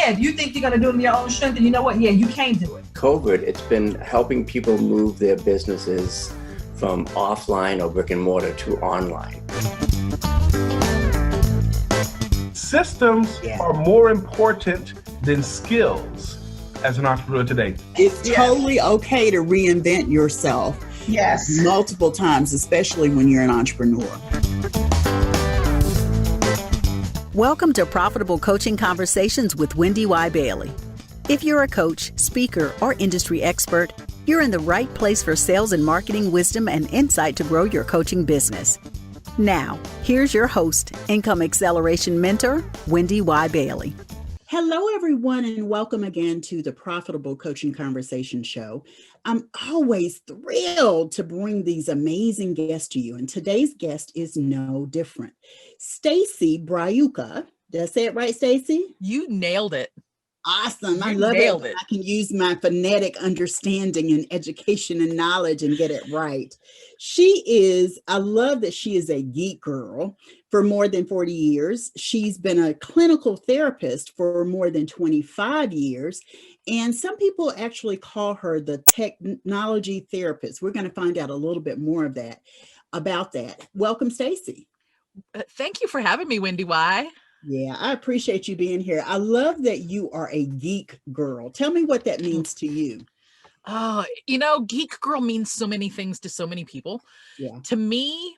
yeah, if you think you're going to do it in your own strength, then you know what? Yeah, you can do it. COVID, it's been helping people move their businesses from offline or brick and mortar to online. Systems are more important than skills as an entrepreneur today. It's totally okay to reinvent yourself. Yes. Multiple times, especially when you're an entrepreneur. Welcome to Profitable Coaching Conversations with Wendy Y. Bailey. If you're a coach, speaker, or industry expert, you're in the right place for sales and marketing wisdom and insight to grow your coaching business. Now, here's your host, Income Acceleration Mentor, Wendy Y. Bailey. Hello, everyone, and welcome again to the Profitable Coaching Conversation Show. I'm always thrilled to bring these amazing guests to you, and today's guest is no different. Stacy Braiuca. Did I say it right, Stacy? You nailed it. Awesome. I love it. I can use my phonetic understanding and education and knowledge and get it right. I love that she is a geek girl for more than 40 years. She's been a clinical therapist for more than 25 years. And some people actually call her the technology therapist. We're going to find out a little bit more about that. Welcome, Stacy. Thank you for having me, Wendy Y. Yeah, I appreciate you being here. I love that you are a geek girl. Tell me what that means to you. Oh, geek girl means so many things to so many people. Yeah. To me,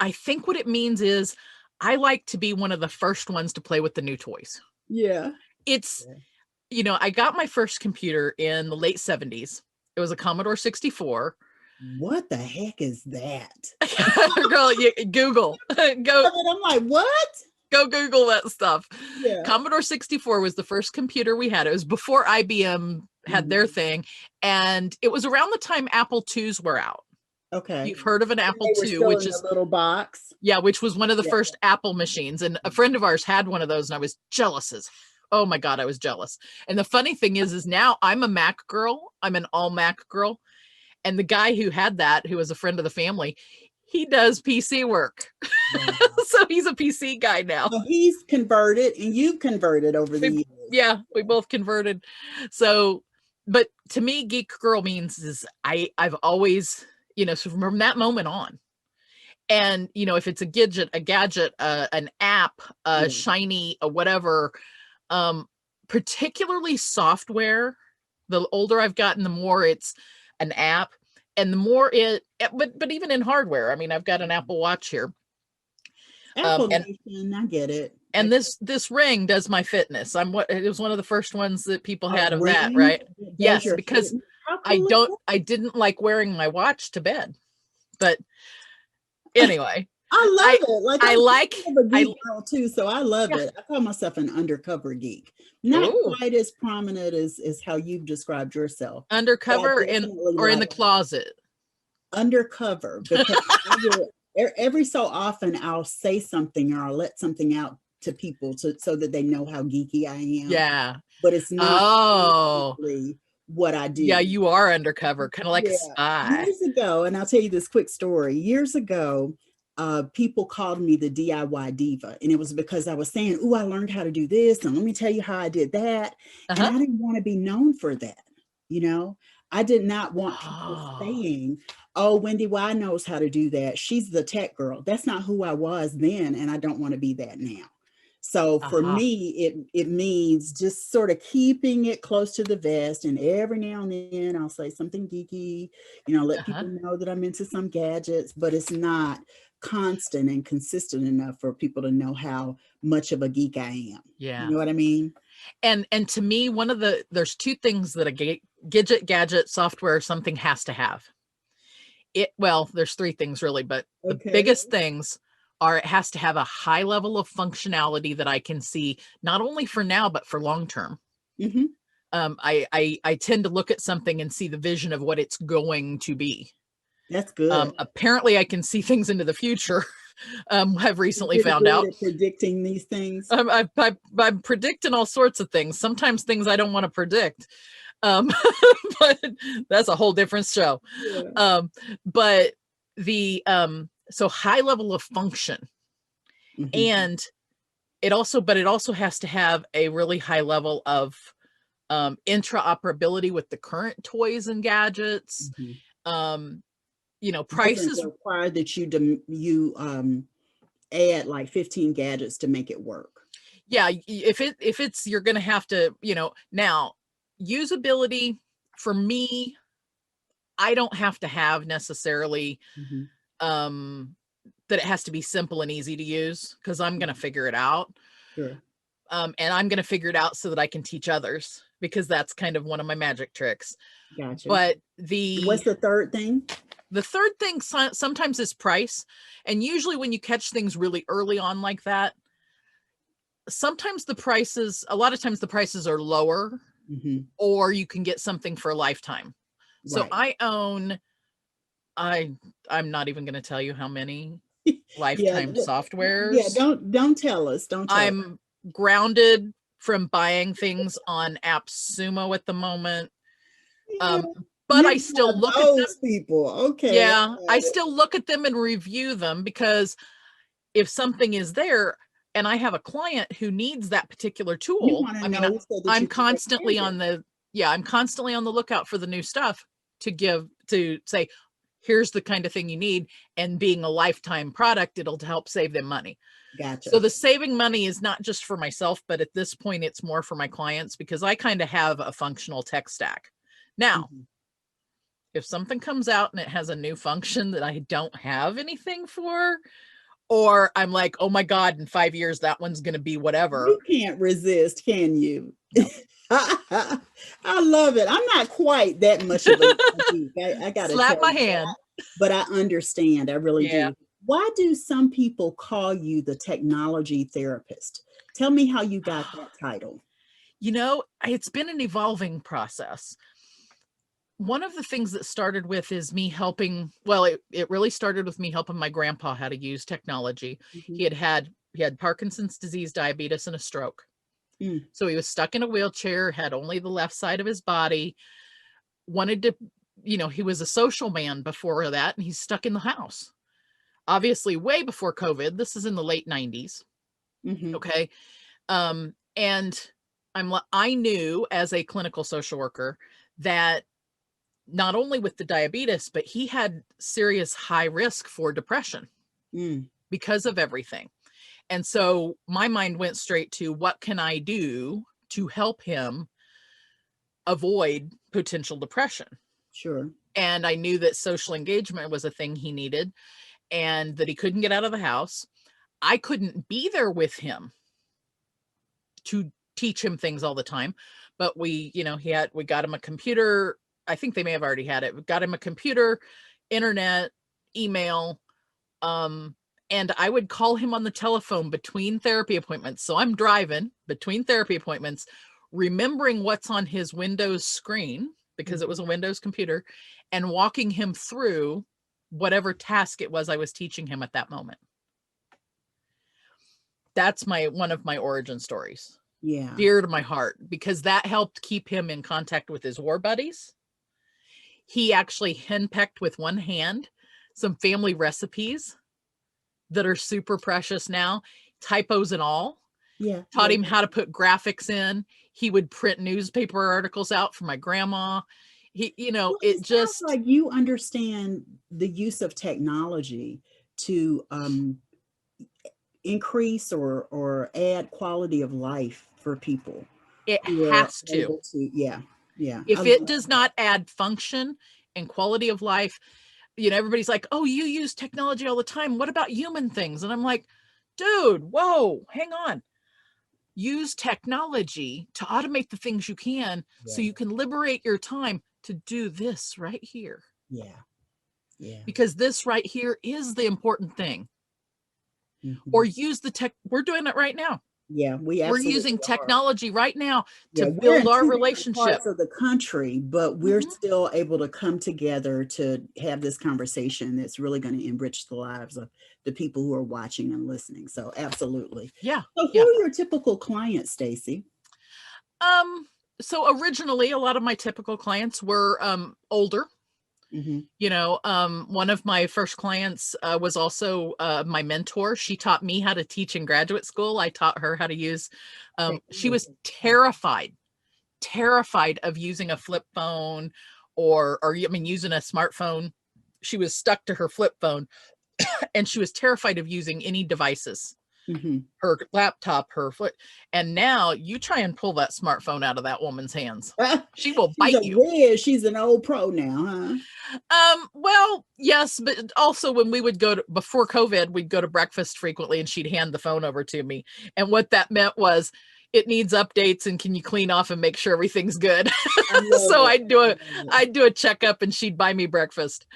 I think what it means is I like to be one of the first ones to play with the new toys. Yeah. I got my first computer in the late 70s. It was a Commodore 64. What the heck is that? Girl, Google. Go. I'm like, what? Go Google that stuff. Yeah. Commodore 64 was the first computer we had. It was before IBM had their thing. And it was around the time Apple IIs were out. Okay. You've heard of an Apple II, which is a little box. Yeah, which was one of the first Apple machines. And a friend of ours had one of those, and I was jealous oh my God, I was jealous. And the funny thing is now I'm a Mac girl. I'm an all Mac girl. And the guy who had that, who was a friend of the family, he does PC work. Wow. So he's a PC guy now. So he's converted and you've converted over the years. Yeah, we both converted. So, but to me, geek girl means is I've always, so from that moment on. And, if it's a gadget, an app, shiny, whatever, particularly software, the older I've gotten, the more it's an app. And the more but even in hardware, I mean, I've got an Apple Watch here. Apple Nation, I get it. And this ring does my fitness. It was one of the first ones that people had of that, right? Yes, because I didn't like wearing my watch to bed. But anyway. I love it. I'm a geek girl too, so I love it. I call myself an undercover geek. Not quite as prominent as how you've described yourself. Undercover or in the closet? Undercover, because every so often I'll say something or I'll let something out to people so that they know how geeky I am. Yeah. But it's not what I do. Yeah, you are undercover, kind of like a spy. Years ago, and I'll tell you this quick story. Years ago, people called me the DIY diva, and it was because I was saying, I learned how to do this, and let me tell you how I did that. And I didn't want to be known for that. I did not want people saying, Wendy Y knows how to do that. She's the tech girl. That's not who I was then, and I don't want to be that now. So for me, it means just sort of keeping it close to the vest, and every now and then I'll say something geeky, let people know that I'm into some gadgets, but it's not constant and consistent enough for people to know how much of a geek I am. Yeah. You know what I mean? And to me, there's two things that a gadget, software, something has to have. There's three things really, but the biggest things are it has to have a high level of functionality that I can see, not only for now, but for long term. Mm-hmm. I tend to look at something and see the vision of what it's going to be. That's good. Apparently I can see things into the future. I've recently found out. Predicting these things. I'm predicting all sorts of things. Sometimes things I don't want to predict. But that's a whole different show. Yeah. But so high level of function. Mm-hmm. And it also has to have a really high level of interoperability with the current toys and gadgets. You know, prices require that you add like 15 gadgets to make it work. Yeah, if it's you're going to have to, you know, now usability for me, I don't have to have necessarily that it has to be simple and easy to use, because I'm going to figure it out. Sure. And I'm going to figure it out so that I can teach others, because that's kind of one of my magic tricks. Gotcha. But what's the third thing? The third thing sometimes is price. And usually when you catch things really early on like that, sometimes a lot of times the prices are lower, or you can get something for a lifetime. So I'm not even going to tell you how many lifetime softwares. Yeah, don't tell us. I'm grounded from buying things on AppSumo at the moment. But I still look at them. People. Okay. Yeah, I still look at them and review them, because if something is there and I have a client who needs that particular tool, I mean, I'm constantly on the lookout for the new stuff to say, here's the kind of thing you need. And being a lifetime product, it'll help save them money. Gotcha. So the saving money is not just for myself, but at this point, it's more for my clients, because I kind of have a functional tech stack. Now, if something comes out and it has a new function that I don't have anything for, or I'm like, oh my God, in 5 years, that one's going to be whatever. You can't resist, can you? No. I love it. I'm not quite that much of a I got to slap my hand, but I understand. I really do. Why do some people call you the technology therapist? Tell me how you got that title. You know, it's been an evolving process. One of the things that started with is me helping. Well, it really started with me helping my grandpa how to use technology. He had Parkinson's disease, diabetes, and a stroke. So he was stuck in a wheelchair, had only the left side of his body, wanted to, you know, he was a social man before that, and he's stuck in the house. Obviously, way before COVID. This is in the late 90s. Okay. And I knew as a clinical social worker that not only with the diabetes, but he had serious high risk for depression because of everything. And so my mind went straight to, what can I do to help him avoid potential depression? Sure. And I knew that social engagement was a thing he needed, and that he couldn't get out of the house. I couldn't be there with him to teach him things all the time, but we got him a computer. I think they may have already had it. We got him a computer, internet, email, and I would call him on the telephone between therapy appointments. So I'm driving between therapy appointments, remembering what's on his Windows screen, because it was a Windows computer, and walking him through whatever task it was I was teaching him at that moment. That's one of my origin stories. Yeah. Dear to my heart, because that helped keep him in contact with his war buddies. He actually henpecked with one hand some family recipes that are super precious now, typos and all. Yeah. Taught him how to put graphics in. He would print newspaper articles out for my grandma. It just sounds like you understand the use of technology to increase or add quality of life for people. It has to. Yeah. If it does not add function and quality of life, everybody's like, oh, you use technology all the time. What about human things? And I'm like, dude, whoa, hang on. Use technology to automate the things you can, so you can liberate your time to do this right here. Yeah. Because this right here is the important thing. Or use the tech. We're doing it right now. Yeah, we're using technology right now to build our relationship. Parts of the country, but we're still able to come together to have this conversation that's really going to enrich the lives of the people who are watching and listening. So absolutely. Yeah. So who are your typical clients, Stacy? So originally, a lot of my typical clients were older. You know, one of my first clients was also my mentor. She taught me how to teach in graduate school. I taught her how to use, she was terrified of using a flip phone or I mean, using a smartphone. She was stuck to her flip phone and she was terrified of using any devices. Her laptop, her foot, and now you try and pull that smartphone out of that woman's hands, she will bite you. She's an old pro now, huh? Well, yes, but also when we would go to, before COVID, we'd go to breakfast frequently and she'd hand the phone over to me. And what that meant was, it needs updates and can you clean off and make sure everything's good? So I'd do a checkup and she'd buy me breakfast.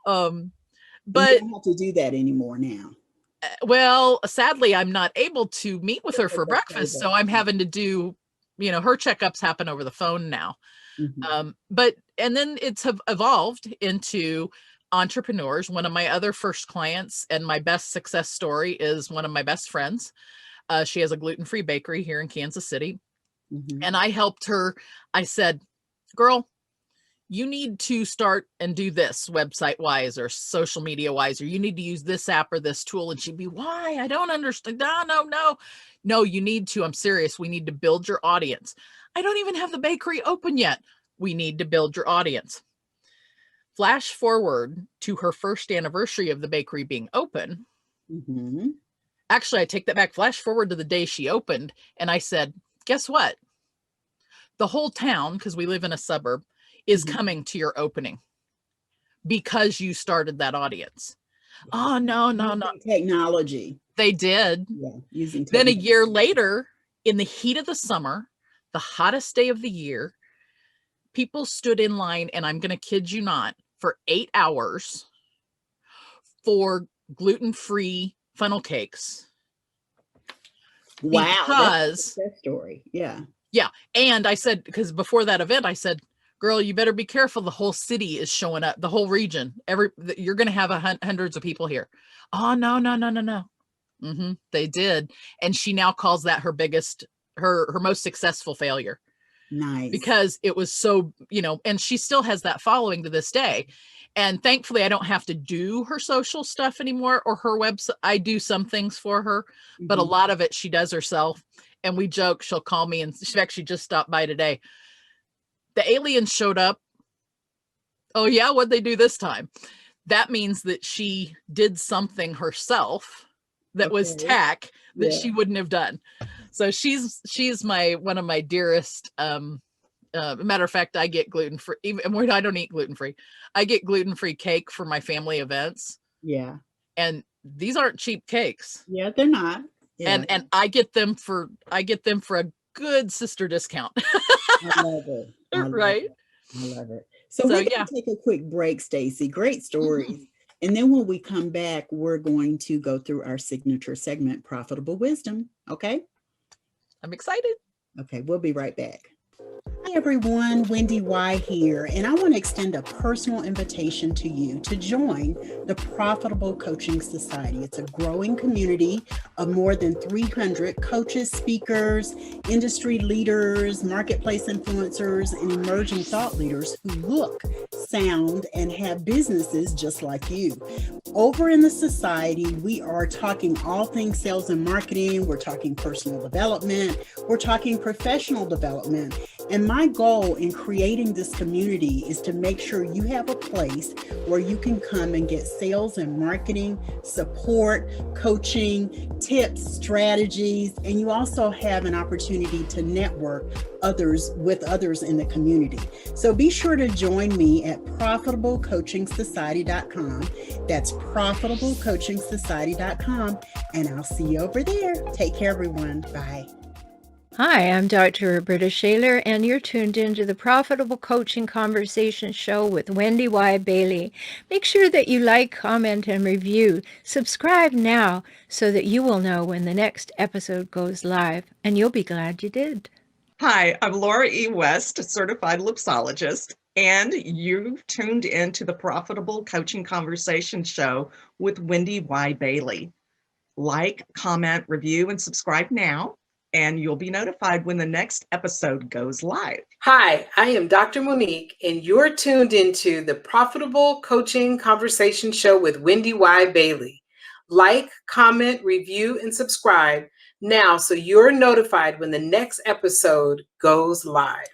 But you don't have to do that anymore now. Well, sadly, I'm not able to meet with her for breakfast. So I'm having to do, you know, her checkups happen over the phone now. But, and then it's evolved into entrepreneurs. One of my other first clients and my best success story is one of my best friends. She has a gluten-free bakery here in Kansas City. And I helped her. I said, girl, you need to start and do this website wise or social media wise, or you need to use this app or this tool. And she'd be, why? I don't understand. No, you need to. I'm serious. We need to build your audience. I don't even have the bakery open yet. We need to build your audience. Flash forward to her first anniversary of the bakery being open. Actually, I take that back. Flash forward to the day she opened. And I said, guess what? The whole town, because we live in a suburb, is coming to your opening because you started that audience. Oh, no. Technology. They did. Yeah, using technology. Then a year later, in the heat of the summer, the hottest day of the year, people stood in line, and I'm going to kid you not, for 8 hours for gluten-free funnel cakes. Wow. Because that's a success story. Yeah. Yeah. And I said, because before that event, I said, girl, you better be careful. The whole city is showing up, the whole region. You're going to have hundreds of people here. Oh, no. They did. And she now calls that her biggest, her most successful failure. Nice. Because it was so, you know, and she still has that following to this day. And thankfully, I don't have to do her social stuff anymore or her website. I do some things for her, but a lot of it she does herself. And we joke, she'll call me, and she actually just stopped by today. The aliens showed up. Oh yeah, what'd they do this time? That means that she did something herself that was tech that she wouldn't have done. So she's one of my dearest. Matter of fact, I get gluten-free. Even I don't eat gluten-free. I get gluten-free cake for my family events. Yeah. And these aren't cheap cakes. Yeah, they're not. Yeah. And I get them for a good sister discount. I love it. Right. I love it. So we're going to take a quick break, Stacy. Great stories. And then when we come back, we're going to go through our signature segment, Profitable Wisdom. Okay. I'm excited. Okay. We'll be right back. Hi everyone, Wendy Y here, and I want to extend a personal invitation to you to join the Profitable Coaching Society. It's a growing community of more than 300 coaches, speakers, industry leaders, marketplace influencers, and emerging thought leaders who look, sound, and have businesses just like you. Over in the society, we are talking all things sales and marketing. We're talking personal development. We're talking professional development. And my goal in creating this community is to make sure you have a place where you can come and get sales and marketing support, coaching, tips, strategies, and you also have an opportunity to network with others in the community. So be sure to join me at profitablecoachingsociety.com. That's profitablecoachingsociety.com, and I'll see you over there. Take care, everyone. Bye. Hi, I'm Dr. Roberta Shaler, and you're tuned into the Profitable Coaching Conversation Show with Wendy Y. Bailey. Make sure that you like, comment, and review. Subscribe now so that you will know when the next episode goes live, and you'll be glad you did. Hi, I'm Laura E. West, a certified lipsologist, and you've tuned into the Profitable Coaching Conversation Show with Wendy Y. Bailey. Like, comment, review, and subscribe now. and you'll be notified when the next episode goes live. Hi, I am Dr. Monique, and you're tuned into the Profitable Coaching Conversation Show with Wendy Y. Bailey. Like, comment, review, and subscribe now so you're notified when the next episode goes live.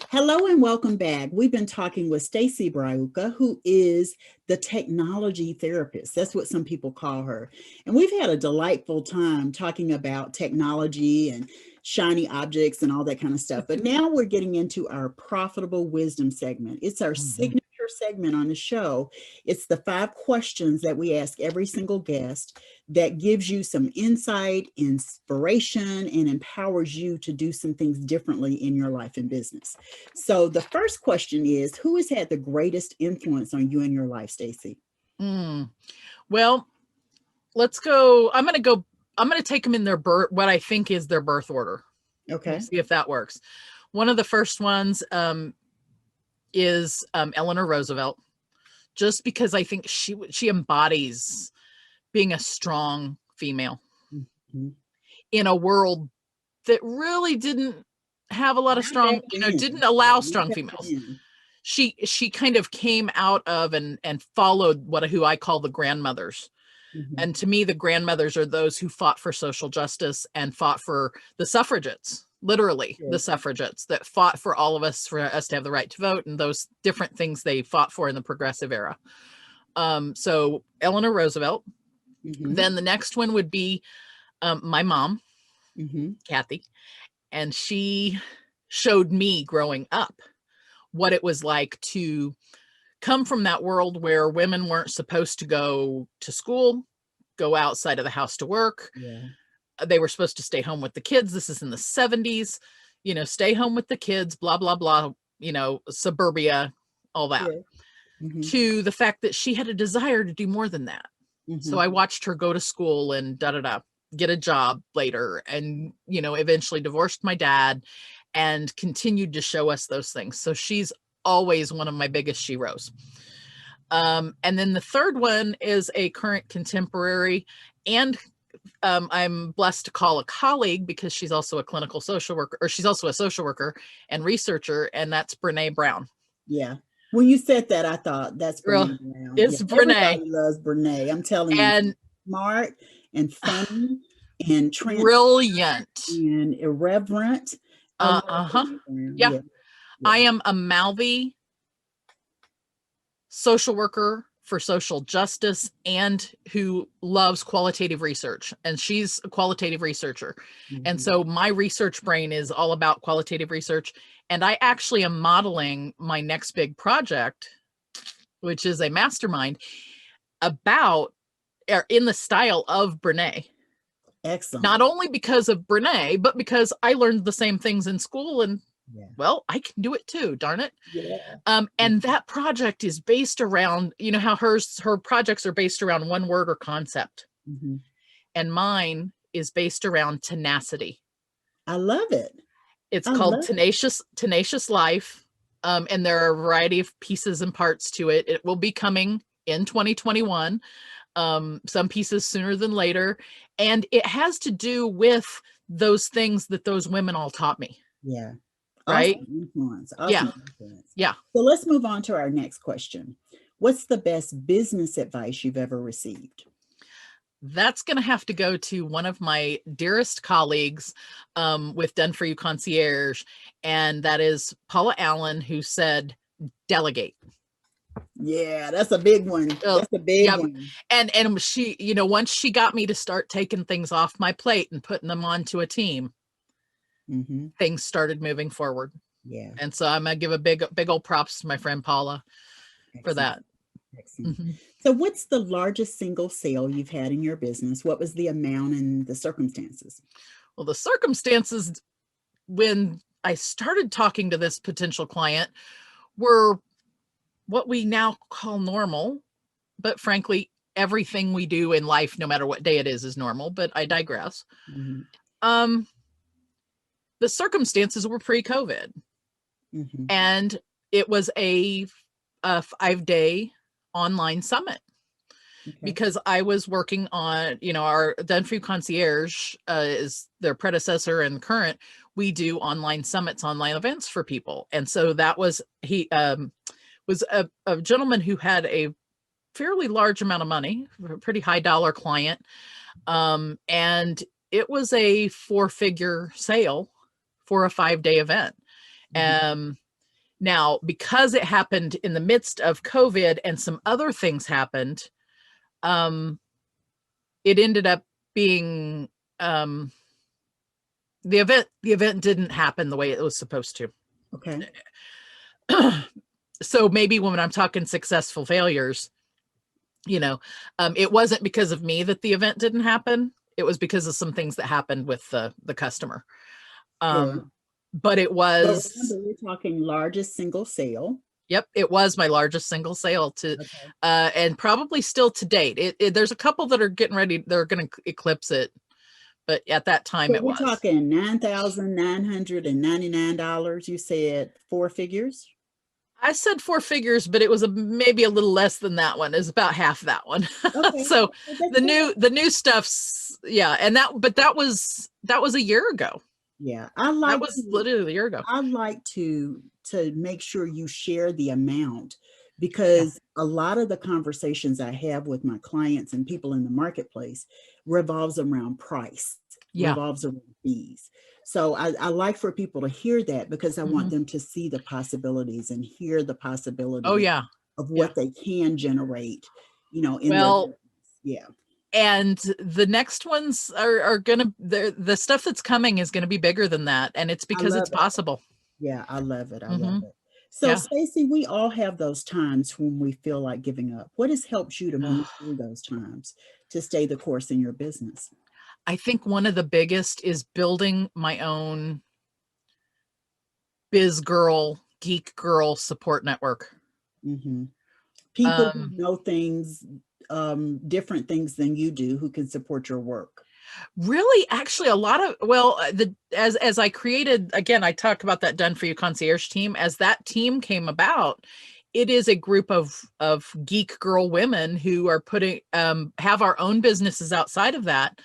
Hello and welcome back. We've been talking with Stacy Braiuca, who is the technology therapist. That's what some people call her. And we've had a delightful time talking about technology and shiny objects and all that kind of stuff. But now we're getting into our profitable wisdom segment. It's our signature segment on the show. It's the 5 questions that we ask every single guest that gives you some insight, inspiration, and empowers you to do some things differently in your life and business. So the first question is, who has had the greatest influence on you in your life, Stacy? Well, let's go. I'm going to take them in their birth, what I think is their birth order. Okay. We'll see if that works. One of the first ones is Eleanor Roosevelt, just because I think she embodies being a strong female in a world that really didn't have a lot of strong, didn't allow strong females. She kind of came out of and followed who I call the grandmothers. And to me, the grandmothers are those who fought for social justice and fought for the suffragettes, literally the suffragettes that fought for all of us, for us to have the right to vote and those different things they fought for in the progressive era. So Eleanor Roosevelt. Then the next one would be my mom, Kathy. And she showed me growing up what it was like to come from that world where women weren't supposed to go to school, go outside of the house to work. They were supposed to stay home with the kids. This is in the 70s, stay home with the kids, blah, blah, blah, suburbia, all that. To the fact that she had a desire to do more than that. So I watched her go to school and get a job later and, eventually divorced my dad and continued to show us those things. So she's always one of my biggest sheroes. And then the third one is a current contemporary, and I'm blessed to call a colleague because she's also a clinical social worker, or she's also a social worker and researcher, and that's Brene Brown. Yeah. When you said that, I thought that's Brene Brown. It's Brene. Everybody loves Brene. I'm telling you, and smart and funny and brilliant and irreverent. Yeah. I am a mouthy social worker for social justice and who loves qualitative research. And she's a qualitative researcher. And so my research brain is all about qualitative research. And I actually am modeling my next big project, which is a mastermind in the style of Brene. Excellent. Not only because of Brene, but because I learned the same things in school and well, I can do it too, darn it. And that project is based around, how her projects are based around one word or concept. And mine is based around tenacity. I love it. It's called Tenacious Life. And there are a variety of pieces and parts to it. It will be coming in 2021. Some pieces sooner than later. And it has to do with those things that those women all taught me. Yeah. Right. Awesome influence. Awesome influence. Yeah. So let's move on to our next question. What's the best business advice you've ever received? That's going to have to go to one of my dearest colleagues with Done For You Concierge. And that is Paula Allen, who said, delegate. Yeah, that's a big one. That's a big one. And she, once she got me to start taking things off my plate and putting them onto a team, things started moving forward. Yeah. And so I'm going to give a big old props to my friend Paula for that. Excellent. So what's the largest single sale you've had in your business? What was the amount and the circumstances? Well, the circumstances when I started talking to this potential client were what we now call normal, but frankly, everything we do in life, no matter what day it is normal, but I digress. The circumstances were pre-COVID. And it was a 5-day online summit. because I was working on, our Done For You Concierge is their predecessor and current. We do online summits, online events for people. And so that was, he was a gentleman who had a fairly large amount of money, a pretty high dollar client. And it was a 4-figure sale for a 5-day event. Now, because it happened in the midst of COVID and some other things happened, it ended up being, the event didn't happen the way it was supposed to. Okay. So maybe when I'm talking successful failures, it wasn't because of me that the event didn't happen. It was because of some things that happened with the customer. But it was, so remember, we're talking largest single sale. Yep, it was my largest single sale and probably still to date. There's a couple that are getting ready, they're going to eclipse it, but at that time it was. We're talking $9,999. You said 4 figures. I said 4 figures, but it was maybe a little less than that one. It's about half that one. Okay. So the new stuff's, and that was a year ago. Yeah, that was literally a year ago. I like to make sure you share the amount, because a lot of the conversations I have with my clients and people in the marketplace revolves around price, revolves around fees. So I like for people to hear that, because I want them to see the possibilities and hear the possibilities of what they can generate, in their business. And the next ones are gonna, the stuff that's coming is gonna be bigger than that, and it's because it's possible. Yeah, I love it. I love it. So Stacy, we all have those times when we feel like giving up. What has helped you to move through those times to stay the course in your business? I think one of the biggest is building my own biz girl, geek girl support network. People who know things, different things than you do, who can support your work. Really, actually, a lot of, as I created, again, I talk about that Done For You Concierge team. As that team came about, it is a group of geek girl women who are have our own businesses outside of that.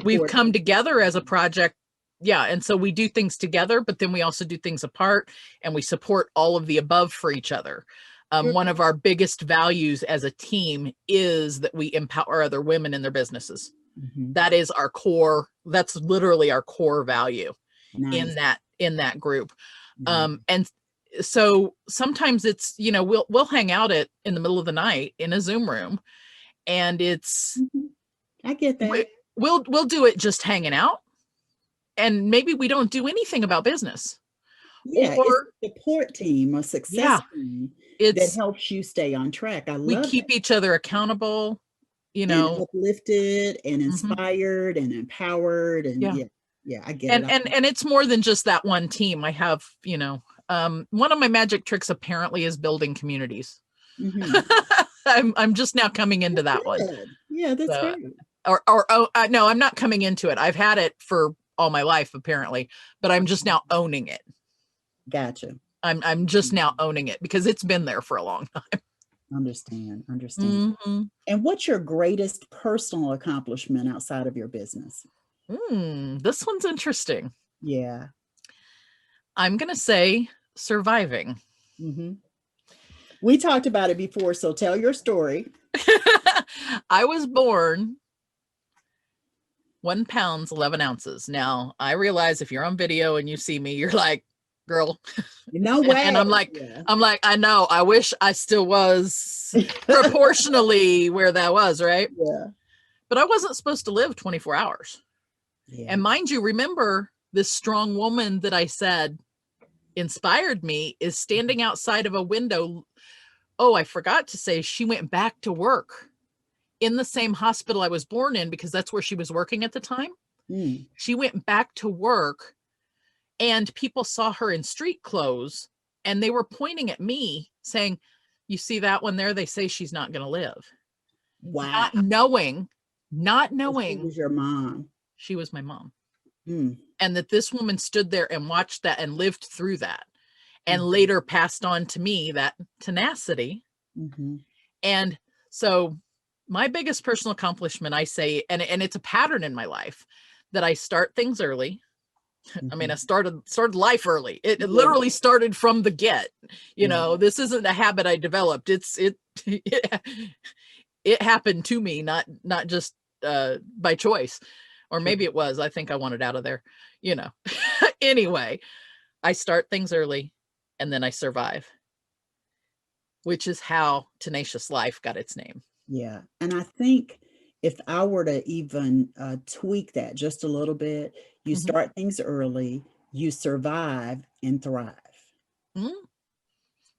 We've come together as a project. Yeah. And so we do things together, but then we also do things apart, and we support all of the above for each other. One of our biggest values as a team is that we empower other women in their businesses. That is our core. That's literally our core value in that group. And so sometimes it's, we'll hang out in the middle of the night in a Zoom room, and it's, I get that. We'll do it just hanging out, and maybe we don't do anything about business. Yeah, or it's a support team, a success team that helps you stay on track. We keep each other accountable, and uplifted and inspired and empowered, and I get it. And it's more than just that one team. I have, one of my magic tricks apparently is building communities. I'm just now coming into that one. Yeah, that's great. No, I'm not coming into it. I've had it for all my life apparently, but I'm just now owning it. Gotcha. I'm just now owning it because it's been there for a long time. Understand. And what's your greatest personal accomplishment outside of your business? This one's interesting. Yeah. I'm going to say surviving. We talked about it before, so tell your story. I was born 1 pound, 11 ounces. Now, I realize if you're on video and you see me, you're like, girl, no way. And I'm like, I know, I wish I still was proportionally where that was, right? Yeah. But I wasn't supposed to live 24 hours. Yeah. And mind you, remember this strong woman that I said inspired me is standing outside of a window. Oh, I forgot to say she went back to work in the same hospital I was born in, because that's where she was working at the time. She went back to work, and people saw her in street clothes, and they were pointing at me saying, you see that one there? They say she's not going to live. Wow. Not knowing she was your mom. She was my mom. And that this woman stood there and watched that and lived through that, and later passed on to me that tenacity. And So my biggest personal accomplishment, I say, and it's a pattern in my life, that I start things early. I mean, I started life early. It literally started from the get. You know, this isn't a habit I developed. It happened to me, not just by choice. Or maybe it was. I think I wanted out of there, you know. Anyway, I start things early and then I survive, which is how Tenacious Life got its name. Yeah. And I think if I were to even tweak that just a little bit, you start things early, you survive and thrive.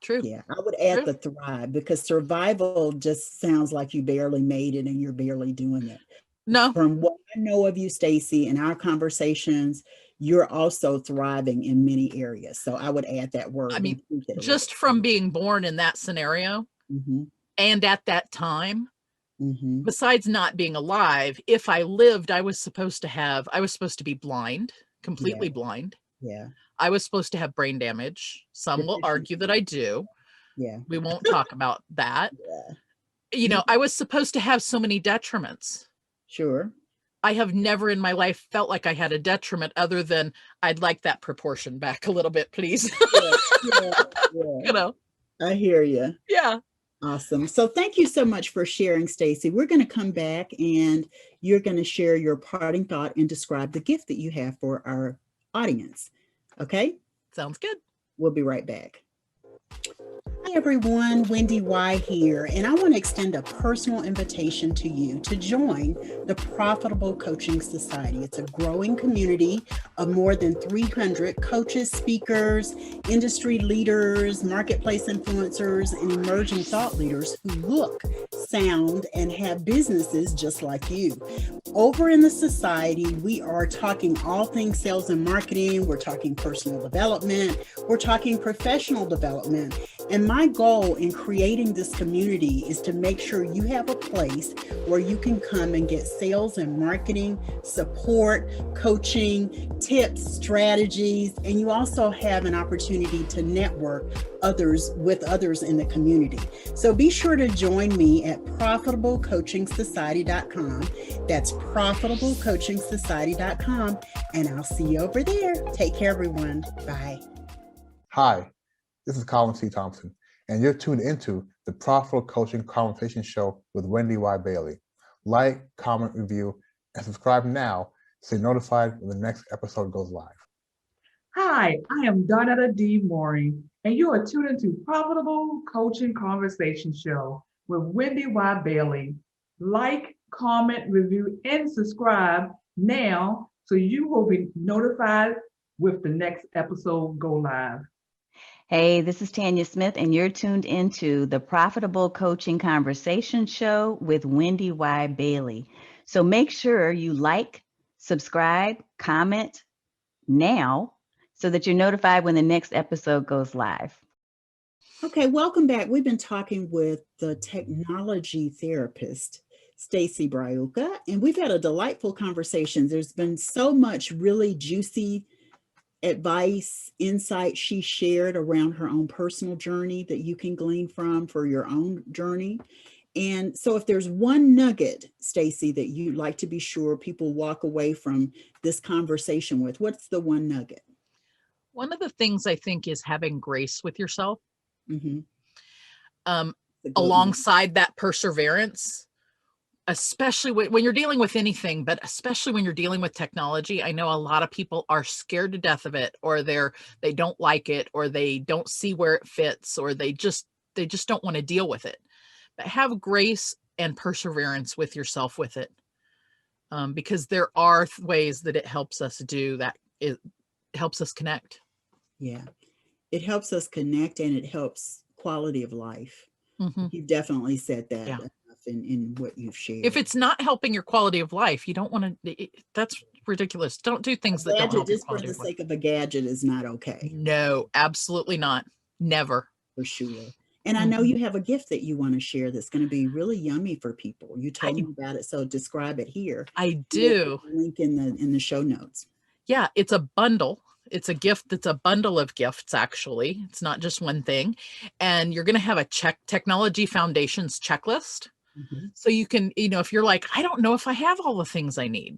True. Yeah, I would add the thrive, because survival just sounds like you barely made it and you're barely doing it. No. From what I know of you, Stacy, in our conversations, you're also thriving in many areas. So I would add that word. I mean, just from being born in that scenario and at that time, besides not being alive, if I lived, I was supposed to be blind, completely blind. Yeah. I was supposed to have brain damage. Some will argue that I do. Yeah. We won't talk about that. You know, I was supposed to have so many detriments. Sure. I have never in my life felt like I had a detriment other than I'd like that proportion back a little bit, please. You know. I hear you. Yeah. Awesome. So thank you so much for sharing, Stacy. We're going to come back and you're going to share your parting thought and describe the gift that you have for our audience. Okay? Sounds good. We'll be right back. Hi everyone, Wendy Y here, and I want to extend a personal invitation to you to join the Profitable Coaching Society. It's a growing community of more than 300 coaches, speakers, industry leaders, marketplace influencers, and emerging thought leaders who look, sound, and have businesses just like you. Over in the society, we are talking all things sales and marketing. We're talking personal development. We're talking professional development. And my goal in creating this community is to make sure you have a place where you can come and get sales and marketing support, coaching, tips, strategies, and you also have an opportunity to network with others in the community. So be sure to join me at profitablecoachingsociety.com. That's profitablecoachingsociety.com, and I'll see you over there. Take care, everyone. Bye. Hi, this is Colin C. Thompson, and you're tuned into the Profitable Coaching Conversation Show with Wendy Y. Bailey. Like, comment, review, and subscribe now so you're notified when the next episode goes live. Hi, I am Donetta D. Maury, and you are tuned into Profitable Coaching Conversation Show with Wendy Y. Bailey. Like, comment, review, and subscribe now so you will be notified with the next episode go live. Hey, this is Tanya Smith, and you're tuned into the Profitable Coaching Conversation Show with Wendy Y. Bailey. So make sure you like, subscribe, comment now so that you're notified when the next episode goes live. Okay, welcome back. We've been talking with the technology therapist, Stacy Braiuca, and we've had a delightful conversation. There's been so much really juicy advice, insight she shared around her own personal journey that you can glean from for your own journey. And so if there's one nugget, Stacy, that you'd like to be sure people walk away from this conversation with, what's the one nugget? One of the things I think is having grace with yourself. Alongside that perseverance, especially when you're dealing with anything, but especially when you're dealing with technology. I know a lot of people are scared to death of it, or they don't like it, or they don't see where it fits, or they just don't want to deal with it. But have grace and perseverance with yourself with it, because there are ways that it helps us do that. It helps us connect. Yeah, it helps us connect, and it helps quality of life. You definitely said that. Yeah. In what you've shared. If it's not helping your quality of life, you don't want to, that's ridiculous. Don't do things that don't help your quality of life. Just for the sake of a gadget is not okay. No, absolutely not. Never. For sure. And I know you have a gift that you want to share that's going to be really yummy for people. You told me about it, so describe it here. I do. Link in the show notes. Yeah, it's a bundle. It's a gift that's a bundle of gifts, actually. It's not just one thing. And you're going to have a Technology Foundations checklist. So you can, if you're like, I don't know if I have all the things I need,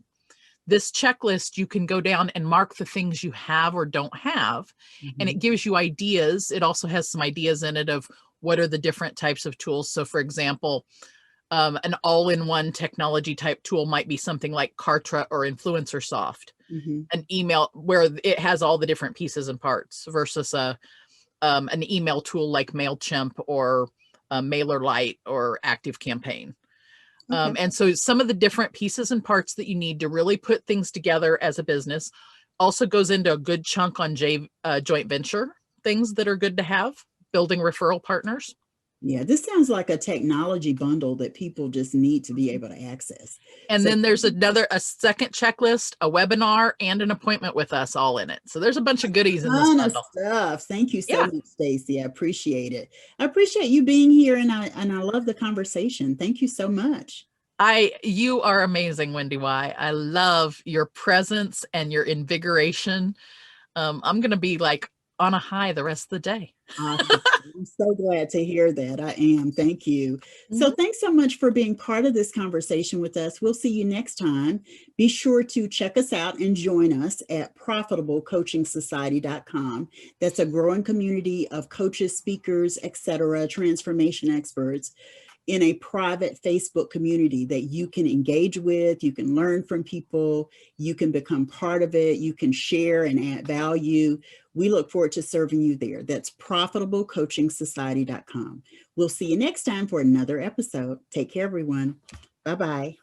this checklist, you can go down and mark the things you have or don't have, and it gives you ideas. It also has some ideas in it of what are the different types of tools. So for example, an all-in-one technology type tool might be something like Kartra or InfluencerSoft, an email where it has all the different pieces and parts, versus an email tool like MailChimp or MailerLite or ActiveCampaign. And so some of the different pieces and parts that you need to really put things together as a business also goes into a good chunk on joint venture things that are good to have, building referral partners. Yeah, this sounds like a technology bundle that people just need to be able to access. And then there's a second checklist, a webinar, and an appointment with us all in it. So there's a bunch of goodies in this bundle. Stuff. Thank you so much, Stacy. I appreciate it. I appreciate you being here, and I love the conversation. Thank you so much. You are amazing, Wendy Y. I love your presence and your invigoration. I'm going to be like on a high the rest of the day. Awesome. I'm so glad to hear that. I am. Thank you. So thanks so much for being part of this conversation with us. We'll see you next time. Be sure to check us out and join us at profitablecoachingsociety.com. That's a growing community of coaches, speakers, etc., transformation experts in a private Facebook community that you can engage with, you can learn from people, you can become part of it, you can share and add value. We look forward to serving you there. That's profitablecoachingsociety.com. We'll see you next time for another episode. Take care, everyone. Bye-bye.